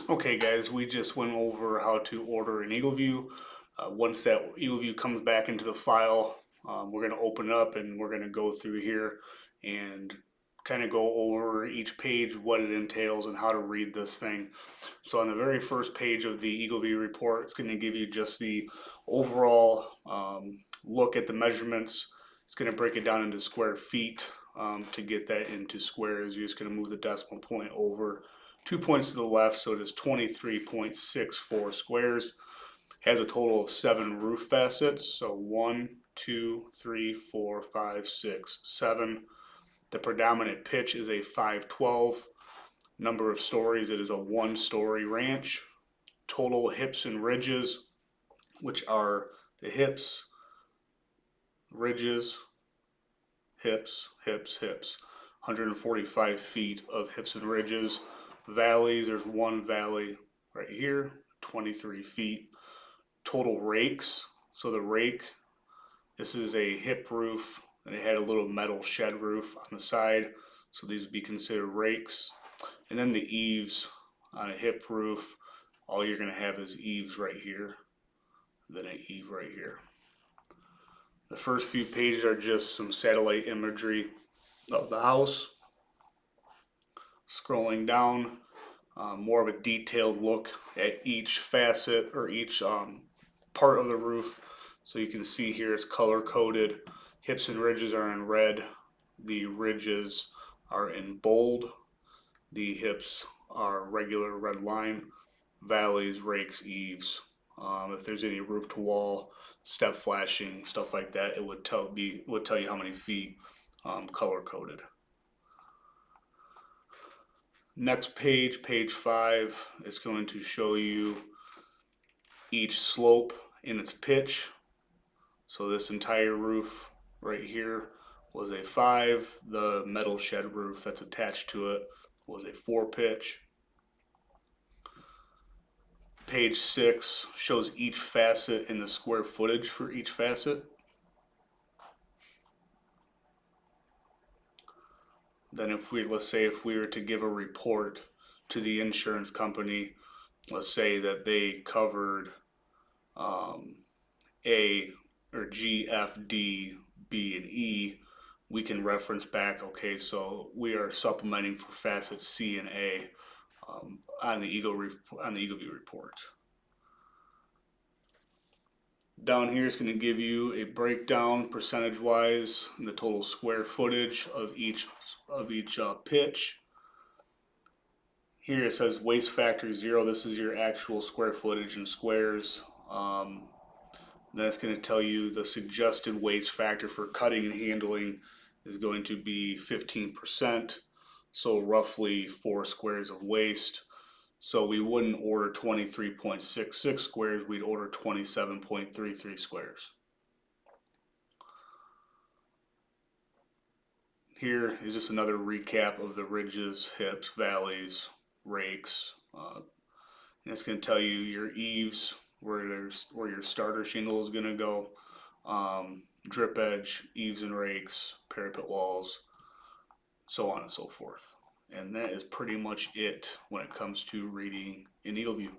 Okay guys, we just went over how to order an Eagleview. Once that Eagleview comes back into the file, we're going to open up and we're going to go through here and kind of go over each page, what it entails and how to read this thing. So on the very first page of the Eagleview report, it's going to give you just the overall look at the measurements. It's going to break it down into square feet. To get that into squares, you're just going to move the decimal point over 2 points to the left, so it is 23.64 squares. Has a total of 7 roof facets, so 1, 2, 3, 4, 5, 6, 7. The predominant pitch is a 512. Number of stories, it is a 1-story ranch. Total hips and ridges, which are the hips, ridges, hips, hips, hips. 145 feet of hips and ridges. Valleys, there's one valley right here, 23 feet. Total rakes, so the rake, this is a hip roof, and it had a little metal shed roof on the side, so these would be considered rakes. And then the eaves on a hip roof, all you're going to have is eaves right here, then an eave right here. The first few pages are just some satellite imagery of the house. Scrolling down, more of a detailed look at each facet or each part of the roof. So you can see here it's color coded. Hips and ridges are in red. The ridges are in bold. The hips are regular red line. Valleys, rakes, eaves. If there's any roof to wall, step flashing, stuff like that, it would tell you how many feet, color coded. Next page, page 5, is going to show you each slope in its pitch. So this entire roof right here was a 5. The metal shed roof that's attached to it was a 4 pitch. Page 6 shows each facet in the square footage for each facet. Then let's say if we were to give a report to the insurance company, let's say that they covered A or G, F, D, B, and E, we can reference back, okay, so we are supplementing for facets C and A on the Eagleview report. Down here is going to give you a breakdown percentage-wise, the total square footage of each pitch. Here it says waste factor 0. This is your actual square footage in squares. Then it's going to tell you the suggested waste factor for cutting and handling is going to be 15%, so roughly 4 squares of waste. So we wouldn't order 23.66 squares, we'd order 27.33 squares. Here is just another recap of the ridges, hips, valleys, rakes. And it's going to tell you your eaves, where your starter shingle is going to go, drip edge, eaves and rakes, parapet walls, so on and so forth. And that is pretty much it when it comes to reading in Eagleview.